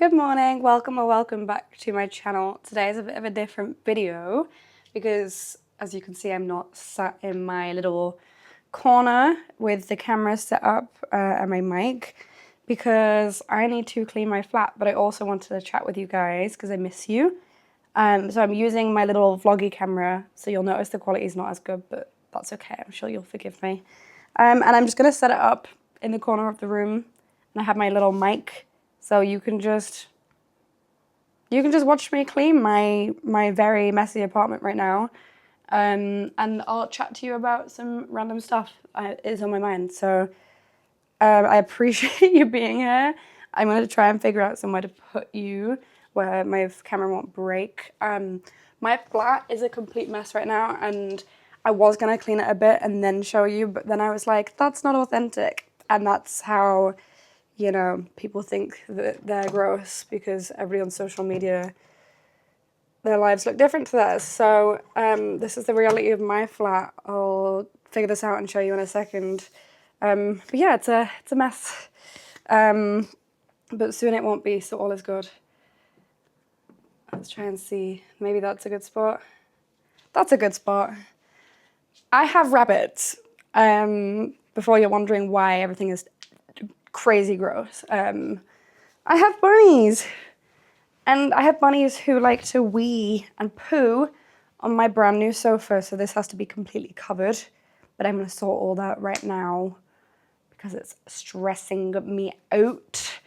Good morning, welcome or welcome back to my channel. Today is a bit of a different video because, as you can see, I'm not sat in my little corner with the camera set up and my mic because I need to clean my flat, but I also wanted to chat with you guys because I miss you. So I'm using my little vloggy camera, so you'll notice the quality is not as good, but that's okay, I'm sure you'll forgive me. And I'm just gonna set it up in the corner of the room, and I have my little mic. So you can just watch me clean my very messy apartment right now, and I'll chat to you about some random stuff that is on my mind. So I appreciate you being here. I'm going to try and figure out somewhere to put you where my camera won't break. My flat is a complete mess right now, and I was going to clean it a bit and then show you, but then I was like, that's not authentic, and that's how, you know, people think that they're gross because everybody on social media, their lives look different to theirs. So this is the reality of my flat. I'll figure this out and show you in a second. But yeah, it's a mess. But soon it won't be, so all is good. Let's try and see. Maybe that's a good spot. That's a good spot. I have rabbits. Before you're wondering why everything is crazy gross. I have bunnies, and I have bunnies who like to wee and poo on my brand new sofa, so this has to be completely covered, but I'm going to sort all that right now because it's stressing me out.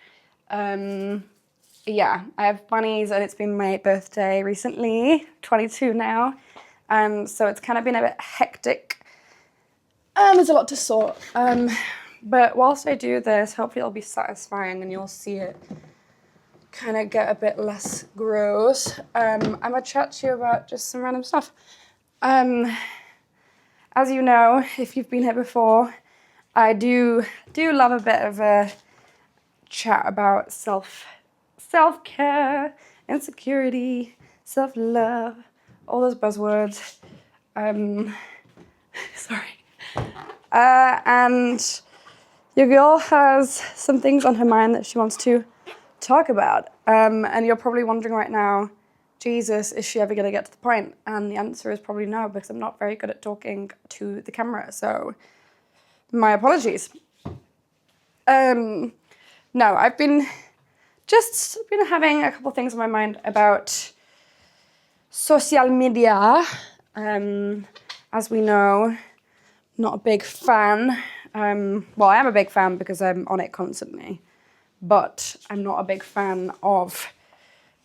Yeah, I have bunnies, and it's been my birthday recently, 22 now, so it's kind of been a bit hectic. There's a lot to sort. But whilst I do this, hopefully it'll be satisfying and you'll see it kind of get a bit less gross. I'm going to chat to you about just some random stuff. As you know, if you've been here before, I do love a bit of a chat about self-care, insecurity, self-love, all those buzzwords. Sorry. And your girl has some things on her mind that she wants to talk about. And you're probably wondering right now, Jesus, is she ever going to get to the point? And the answer is probably no, because I'm not very good at talking to the camera. So my apologies. No, I've been having a couple things on my mind about social media. As we know, not a big fan. Well, I am a big fan because I'm on it constantly, but I'm not a big fan of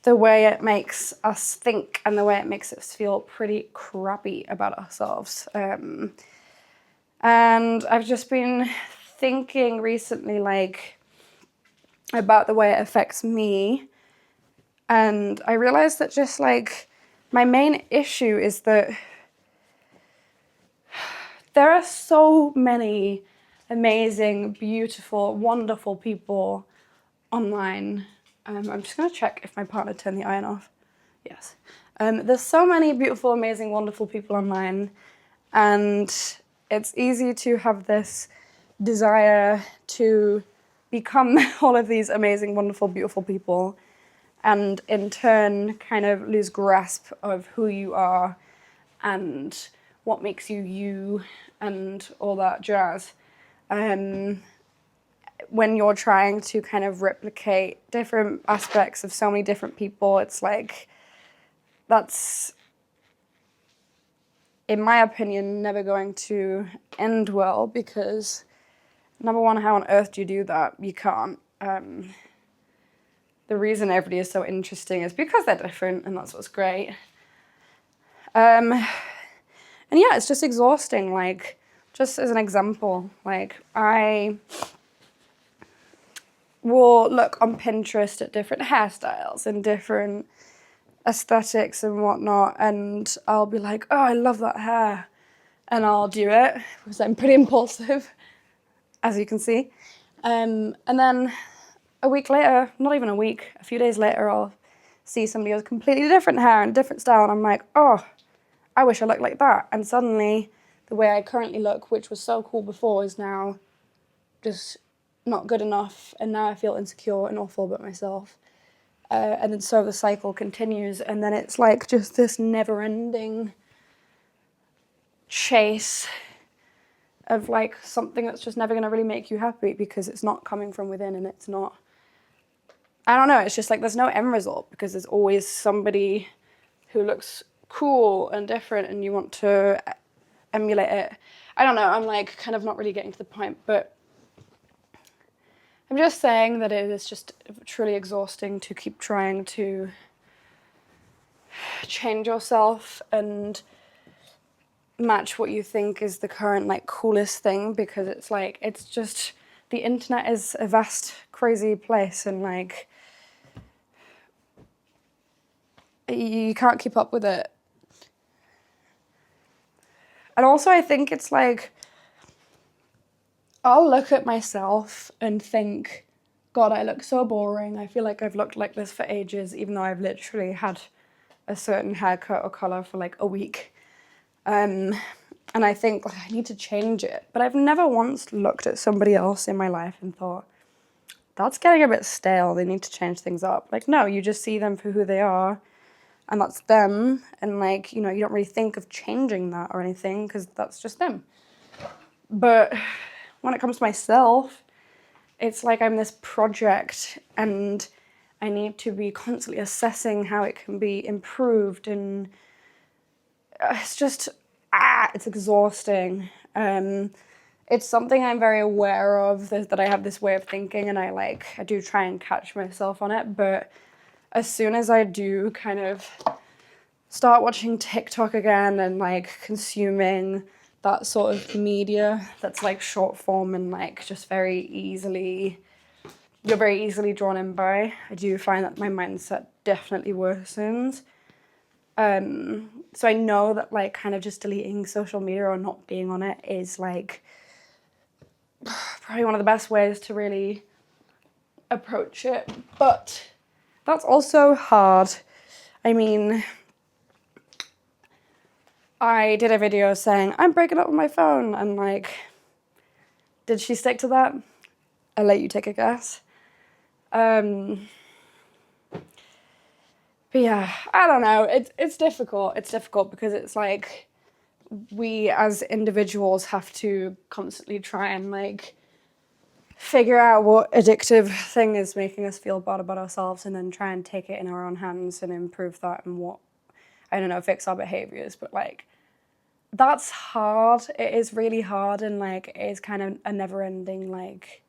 the way it makes us think and the way it makes us feel pretty crappy about ourselves. And I've just been thinking recently, like, about the way it affects me, and I realized that just, like, my main issue is that there are so many amazing, beautiful, wonderful people online. I'm just going to check if my partner turned the iron off. Yes. There's so many beautiful, amazing, wonderful people online, and it's easy to have this desire to become all of these amazing, wonderful, beautiful people, and in turn kind of lose grasp of who you are and what makes you you and all that jazz. When you're trying to kind of replicate different aspects of so many different people, it's like, that's, in my opinion, never going to end well, because number one, how on earth do you do that? You can't. The reason everybody is so interesting is because they're different, and that's what's great. And yeah, it's just exhausting. Like, just as an example, like, I will look on Pinterest at different hairstyles and different aesthetics and whatnot, and I'll be like, oh, I love that hair, and I'll do it because I'm pretty impulsive, as you can see. And then a week later, not even a week, a few days later, I'll see somebody with completely different hair and different style, and I'm like, oh, I wish I looked like that. And suddenly, the way I currently look, which was so cool before, is now just not good enough, and now I feel insecure and awful about myself. And then so the cycle continues, and then it's like just this never-ending chase of like something that's just never going to really make you happy because it's not coming from within, and it's not, I don't know, it's just like there's no end result because there's always somebody who looks cool and different and you want to emulate it. I don't know, I'm like kind of not really getting to the point, but I'm just saying that it is just truly exhausting to keep trying to change yourself and match what you think is the current like coolest thing, because it's like, it's just, the internet is a vast, crazy place, and like you can't keep up with it. And also I think it's like, I'll look at myself and think, God, I look so boring. I feel like I've looked like this for ages, even though I've literally had a certain haircut or color for like a week. And I think, like, I need to change it. But I've never once looked at somebody else in my life and thought, that's getting a bit stale. They need to change things up. Like, no, you just see them for who they are, and that's them. And like, you know, you don't really think of changing that or anything because that's just them. But when it comes to myself, it's like I'm this project and I need to be constantly assessing how it can be improved, and it's just, it's exhausting. It's something I'm very aware of, that I have this way of thinking, and I do try and catch myself on it, but as soon as I do kind of start watching TikTok again and like consuming that sort of media that's like short form and like just very easily, you're very easily drawn in by, I do find that my mindset definitely worsens. So I know that like kind of just deleting social media or not being on it is like probably one of the best ways to really approach it, but that's also hard. I mean, I did a video saying, I'm breaking up with my phone, and like, did she stick to that? I'll let you take a guess. But yeah, I don't know, it's difficult. It's difficult because it's like, we as individuals have to constantly try and like figure out what addictive thing is making us feel bad about ourselves, and then try and take it in our own hands and improve that, and what, I don't know, fix our behaviors. But like, that's hard. It is really hard, and like, it is kind of a never-ending like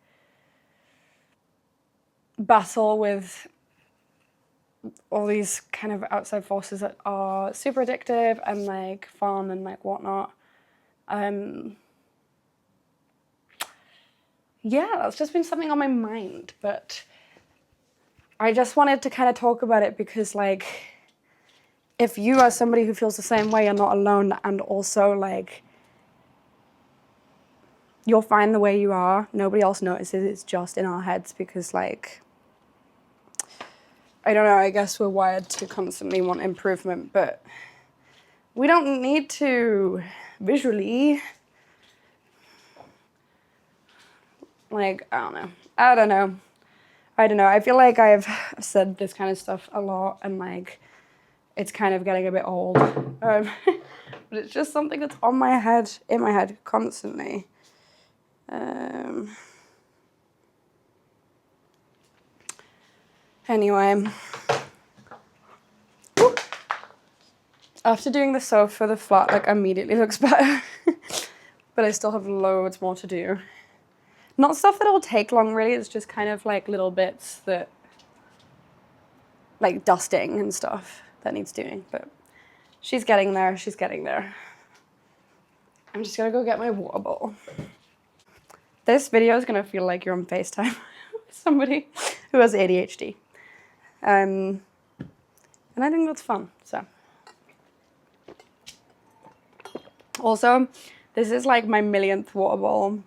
battle with all these kind of outside forces that are super addictive and like fun and like whatnot. Yeah, that's just been something on my mind, but I just wanted to kind of talk about it because like, if you are somebody who feels the same way, you're not alone, and also like, you're fine the way you are. Nobody else notices. It's just in our heads because like, I don't know, I guess we're wired to constantly want improvement, but we don't need to visually. Like, I don't know. I feel like I've said this kind of stuff a lot, and like, it's kind of getting a bit old. But it's just something that's in my head constantly. Anyway, after doing the sofa, the flat like immediately looks better, but I still have loads more to do. Not stuff that'll take long, really. It's just kind of like little bits that, like dusting and stuff that needs doing. But she's getting there. She's getting there. I'm just gonna go get my water bottle. This video is gonna feel like you're on FaceTime with somebody who has ADHD. And I think that's fun, so. Also, this is like my millionth water bottle,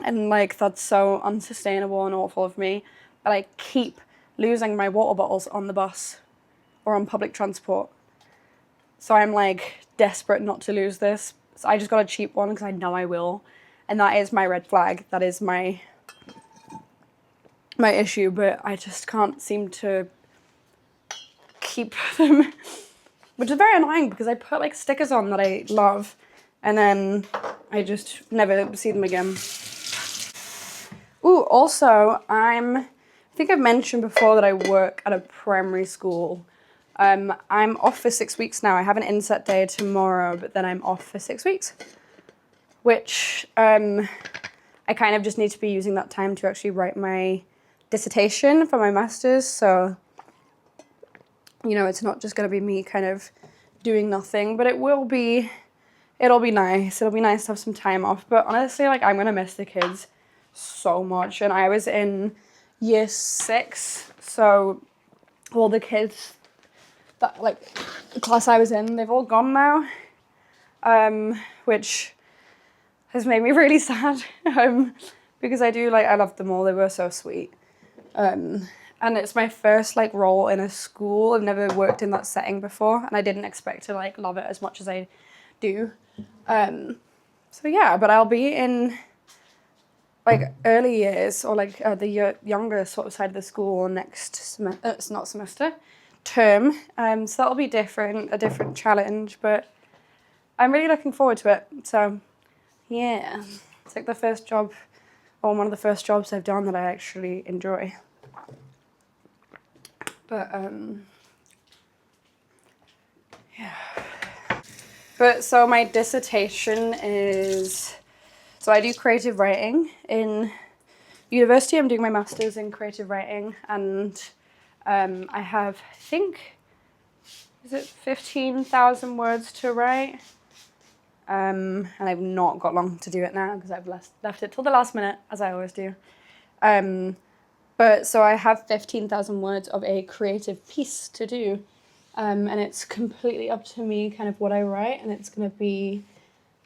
and like, that's so unsustainable and awful of me, but I keep losing my water bottles on the bus or on public transport. So I'm like desperate not to lose this. So I just got a cheap one because I know I will, and that is my red flag. That is my issue, but I just can't seem to keep them, which is very annoying because I put like stickers on that I love and then I just never see them again. Ooh, also, I think I've mentioned before that I work at a primary school. I'm off for 6 weeks now. I have an inset day tomorrow, but then I'm off for 6 weeks, which I kind of just need to be using that time to actually write my dissertation for my master's. So, you know, it's not just going to be me kind of doing nothing, but it'll be nice. It'll be nice to have some time off. But honestly, like, I'm going to miss the kids so much. And I was in year 6, so all the kids that, like, the class I was in, they've all gone now, which has made me really sad, because I loved them all. They were so sweet. And it's my first, like, role in a school. I've never worked in that setting before, and I didn't expect to, like, love it as much as I do. So yeah, but I'll be in, like, early years, or like the younger sort of side of the school next term. So that'll be a different challenge, but I'm really looking forward to it. So yeah, it's like the first job, or one of the first jobs I've done that I actually enjoy. But yeah. But so my dissertation is, so I do creative writing in university. I'm doing my master's in creative writing, and I have, I think, is it 15,000 words to write? And I've not got long to do it now because I've left it till the last minute, as I always do. But so I have 15,000 words of a creative piece to do. And it's completely up to me kind of what I write, and it's going to be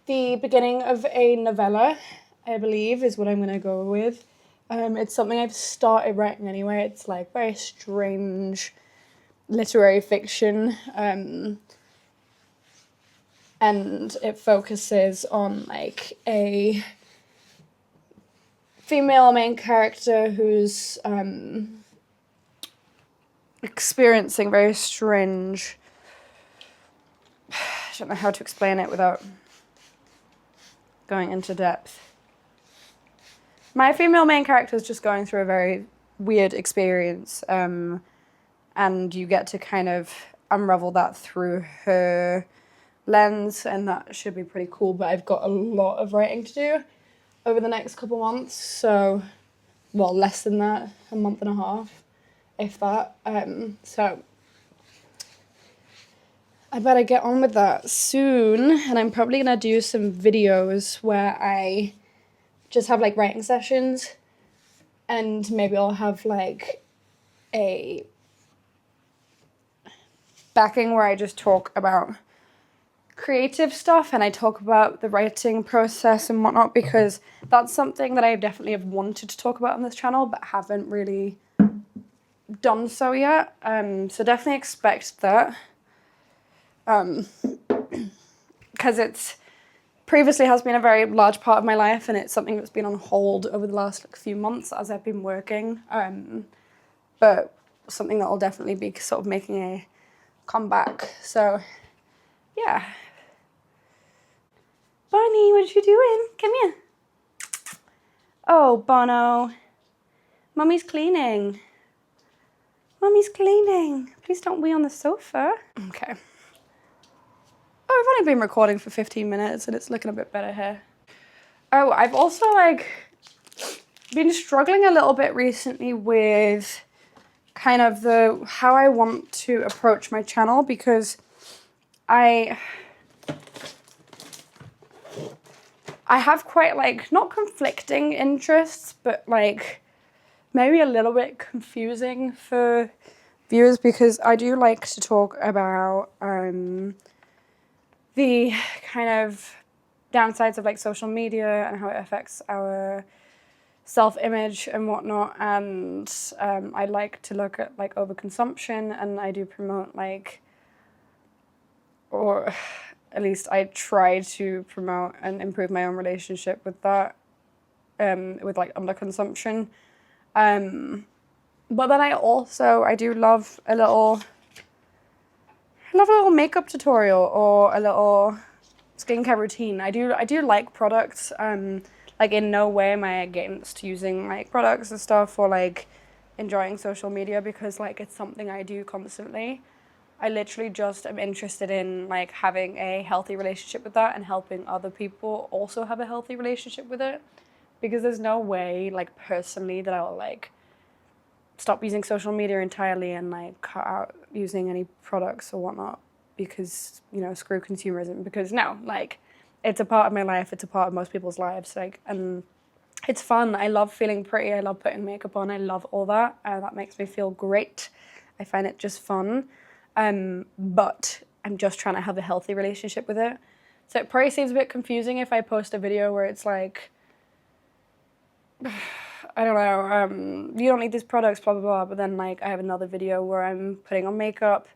the beginning of a novella, I believe, is what I'm going to go with. It's something I've started writing anyway. It's like very strange literary fiction, and it focuses on like a female main character who's experiencing very strange, I don't know how to explain it without going into depth. My female main character is just going through a very weird experience, and you get to kind of unravel that through her lens, and that should be pretty cool. But I've got a lot of writing to do over the next couple months, so, well, less than that, a month and a half, if that. So I better get on with that soon, and I'm probably gonna do some videos where I just have like writing sessions, and maybe I'll have like a backing where I just talk about creative stuff and I talk about the writing process and whatnot, because that's something that I definitely have wanted to talk about on this channel but haven't really done so yet. So definitely expect that, because it's previously has been a very large part of my life, and it's something that's been on hold over the last few months as I've been working, but something that will definitely be sort of making a comeback. So yeah. Bonnie, what are you doing? Come here. Oh, Bono. Mummy's cleaning. Mummy's cleaning. Please don't wee on the sofa. Okay. Oh, I've only been recording for 15 minutes and it's looking a bit better here. Oh, I've also been struggling a little bit recently with kind of how I want to approach my channel, because I have quite not conflicting interests, but maybe a little bit confusing for viewers, because I do like to talk about the kind of downsides of social media and how it affects our self-image and whatnot, and I like to look at overconsumption, and I do promote or at least I try to promote and improve my own relationship with that, with underconsumption. But then I do love a little I love a little makeup tutorial or a little skincare routine. I do like products. Like in no way am I against using like products and stuff or like enjoying social media because like it's something I do constantly. I literally just am interested in like having a healthy relationship with that and helping other people also have a healthy relationship with it. Because there's no way, like personally, that I'll like stop using social media entirely and like cut out using any products or whatnot because, you know, screw consumerism. Because no, like it's a part of my life, it's a part of most people's lives, like, and it's fun. I love feeling pretty, I love putting makeup on, I love all that. That makes me feel great. I find it just fun. But I'm just trying to have a healthy relationship with it. So it probably seems a bit confusing if I post a video where it's like, I don't know, you don't need these products, blah, blah, blah, but then like I have another video where I'm putting on makeup.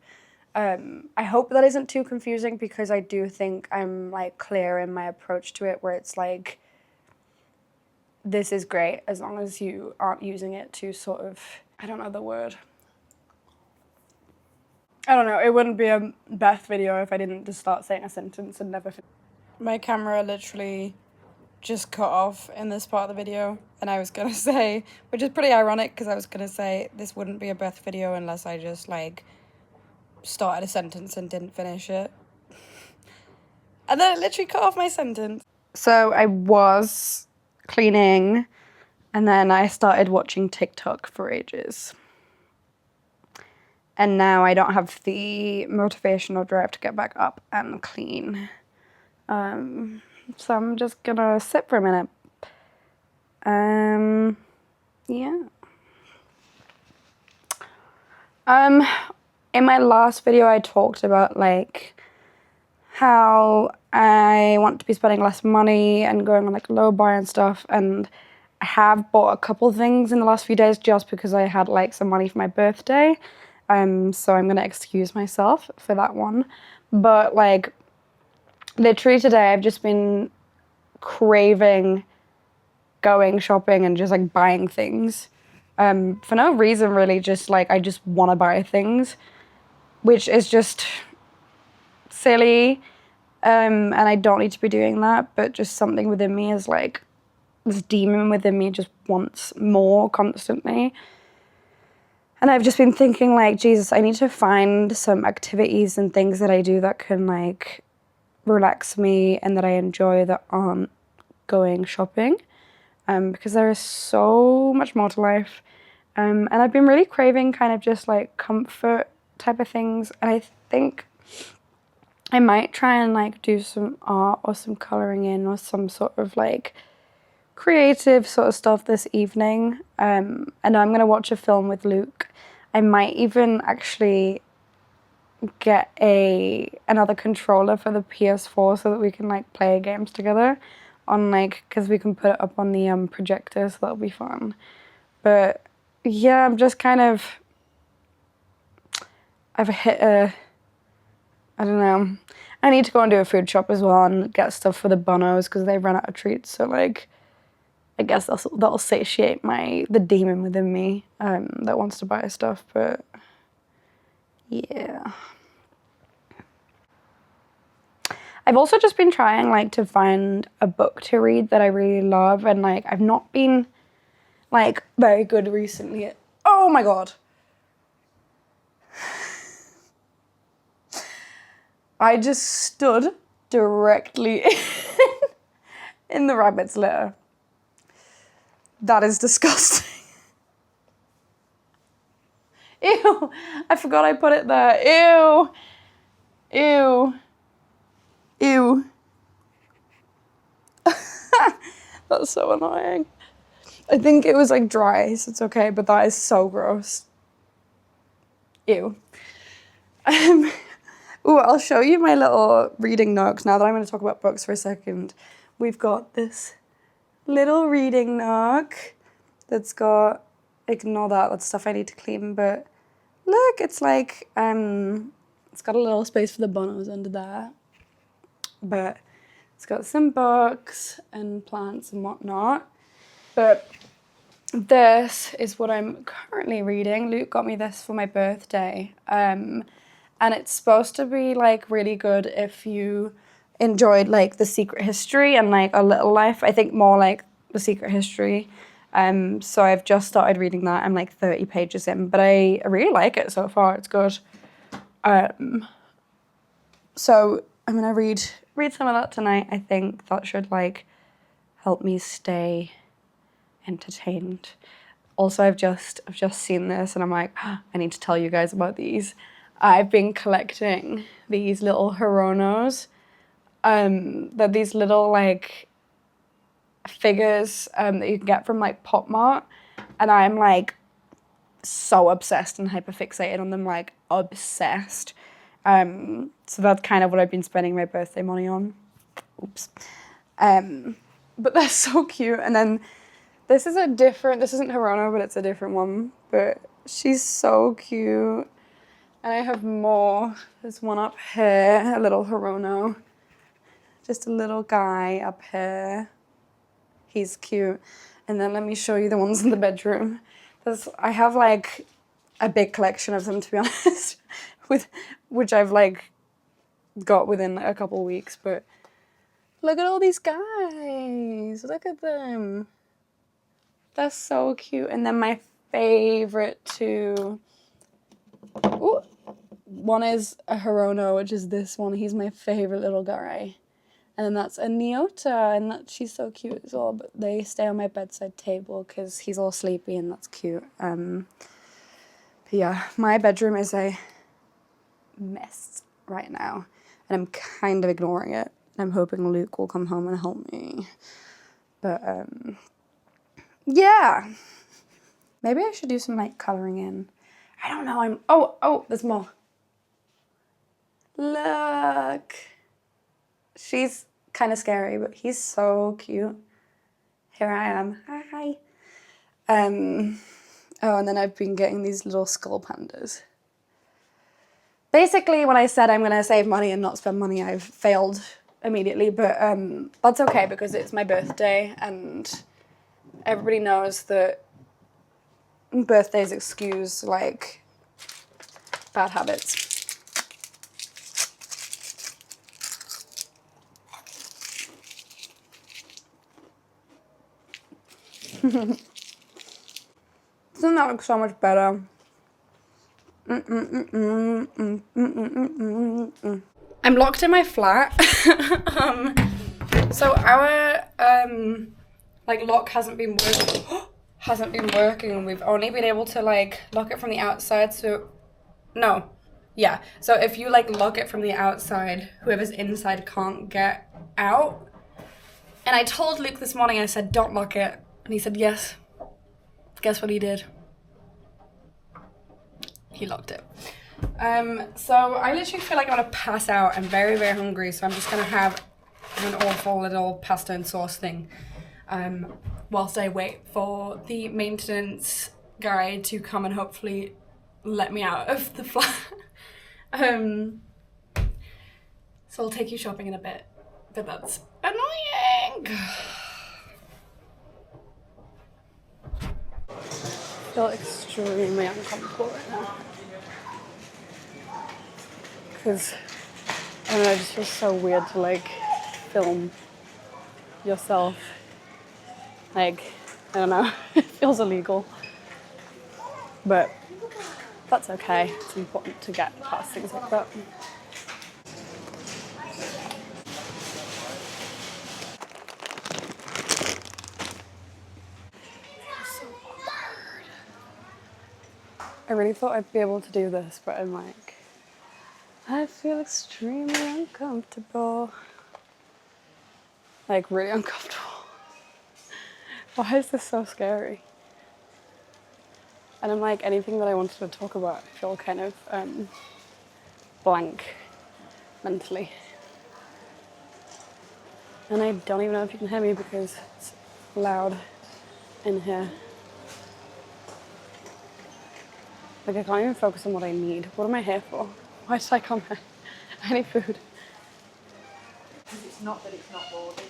I hope that isn't too confusing because I do think I'm like clear in my approach to it where it's like, this is great as long as you aren't using it to sort of, I don't know the word. I don't know, it wouldn't be a Beth video if I didn't just start saying a sentence and never finish. My camera literally just cut off in this part of the video and I was gonna say, which is pretty ironic because I was gonna say this wouldn't be a Beth video unless I just like started a sentence and didn't finish it. And then it literally cut off my sentence. So I was cleaning and then I started watching TikTok for ages. And now I don't have the motivation or drive to get back up and clean. So I'm just gonna sit for a minute. Yeah. In my last video I talked about like how I want to be spending less money and going on like low buy and stuff, and I have bought a couple things in the last few days just because I had like some money for my birthday. So I'm gonna excuse myself for that one. But like literally today I've just been craving going shopping and just like buying things. For no reason really, just like I just wanna buy things, which is just silly. And I don't need to be doing that, but just something within me is like, this demon within me just wants more constantly. And I've just been thinking like, Jesus, I need to find some activities and things that I do that can like relax me and that I enjoy that aren't going shopping. Because there is so much more to life. And I've been really craving kind of just like comfort type of things. And I think I might try and like do some art or some colouring in or some sort of like creative sort of stuff this evening. And I'm going to watch a film with Luke. I might even actually get another controller for the PS4 so that we can like play games together on like, because we can put it up on the projector, so that'll be fun. But yeah, I'm just kind of, I've hit I don't know. I need to go and do a food shop as well and get stuff for the bunnos because they've run out of treats. So like, I guess that'll satiate the demon within me that wants to buy stuff. But yeah. I've also just been trying like to find a book to read that I really love, and like I've not been like very good recently at, oh my god. I just stood directly in the rabbit's litter. That is disgusting. Ew, I forgot I put it there. Ew. Ew. Ew. That's so annoying. I think it was like dry, so it's okay, but that is so gross. Ew. Ooh, I'll show you my little reading nook now that I'm going to talk about books for a second. We've got this little reading nook that's got, ignore that's stuff I need to clean, but look, it's like, it's got a little space for the bunnos under there. But it's got some books and plants and whatnot. But this is what I'm currently reading. Luke got me this for my birthday. And and it's supposed to be like really good if you enjoyed like The Secret History and like A Little Life. I think more like The Secret History. So I've just started reading that. I'm like 30 pages in, but I really like it so far. It's good. So I'm gonna read some of that tonight. I think that should like help me stay entertained. Also, I've just seen this and I'm like, I need to tell you guys about these. I've been collecting these little Hironos. They're these little like figures that you can get from like Pop Mart, and I'm like so obsessed and hyperfixated on them, like obsessed. So that's kind of what I've been spending my birthday money on. Oops. But they're so cute. And then this isn't Hirono, but it's a different one. But she's so cute. And I have more. There's one up here, a little Hirono. Just a little guy up here. He's cute. And then let me show you the ones in the bedroom. I have like a big collection of them, to be honest, which I've like got within a couple weeks. But look at all these guys. Look at them. They're so cute. And then my favorite two. Ooh, one is a Hirono, which is this one. He's my favorite little guy. And then that's a Nyota, and she's so cute as well. But they stay on my bedside table because he's all sleepy, and that's cute. But yeah, my bedroom is a mess right now, and I'm kind of ignoring it. I'm hoping Luke will come home and help me. But yeah, maybe I should do some like coloring in. I don't know. Oh, there's more. Look. She's kind of scary, but he's so cute. Here I am. Hi. Oh, and then I've been getting these little skull pandas. Basically, when I said I'm going to save money and not spend money, I've failed immediately. But that's okay because it's my birthday, and everybody knows that birthdays excuse, like, bad habits. Doesn't that look so much better? I'm locked in my flat. So our like lock hasn't been working, and we've only been able to like lock it from the outside. So so if you like lock it from the outside, whoever's inside can't get out. And I told Luke this morning, I said don't lock it, and he said yes. Guess what he did? He locked it. So I literally feel like I'm gonna pass out. I'm very, very hungry, so I'm just gonna have an awful little pasta and sauce thing whilst I wait for the maintenance guy to come and hopefully let me out of the flat. So I'll take you shopping in a bit, but that's annoying. I feel extremely uncomfortable right now. Because, I don't know, it just feels so weird to like film yourself. Like, I don't know, it feels illegal. But that's okay, it's important to get past things like that. I really thought I'd be able to do this, but I'm like, I feel extremely uncomfortable. Like, really uncomfortable. Why is this so scary? And I'm like, anything that I wanted to talk about, I feel kind of blank mentally. And I don't even know if you can hear me because it's loud in here. Like, I can't even focus on what I need. What am I here for? Why did I come here? I need food. Because it's not that it's not bored.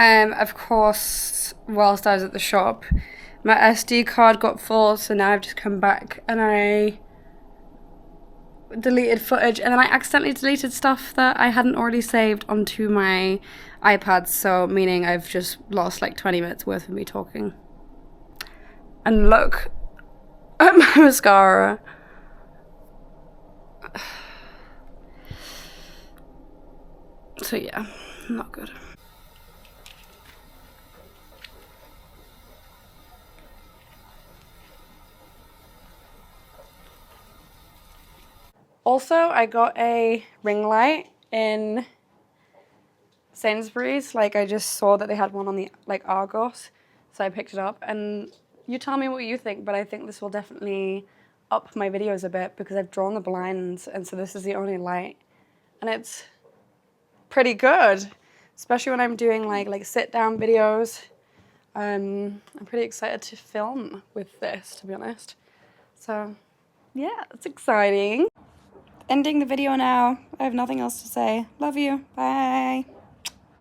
Of course, whilst I was at the shop, my SD card got full, so now I've just come back and I deleted footage, and then I accidentally deleted stuff that I hadn't already saved onto my iPad, so meaning I've just lost like 20 minutes worth of me talking. And look at my mascara. So yeah, not good. Also, I got a ring light in Sainsbury's. Like, I just saw that they had one on the like Argos, so I picked it up. And you tell me what you think, but I think this will definitely up my videos a bit because I've drawn the blinds, and so this is the only light, and it's pretty good, especially when I'm doing like sit down videos. I'm pretty excited to film with this, to be honest. So yeah, it's exciting. Ending the video now. I have nothing else to say. Love you. Bye.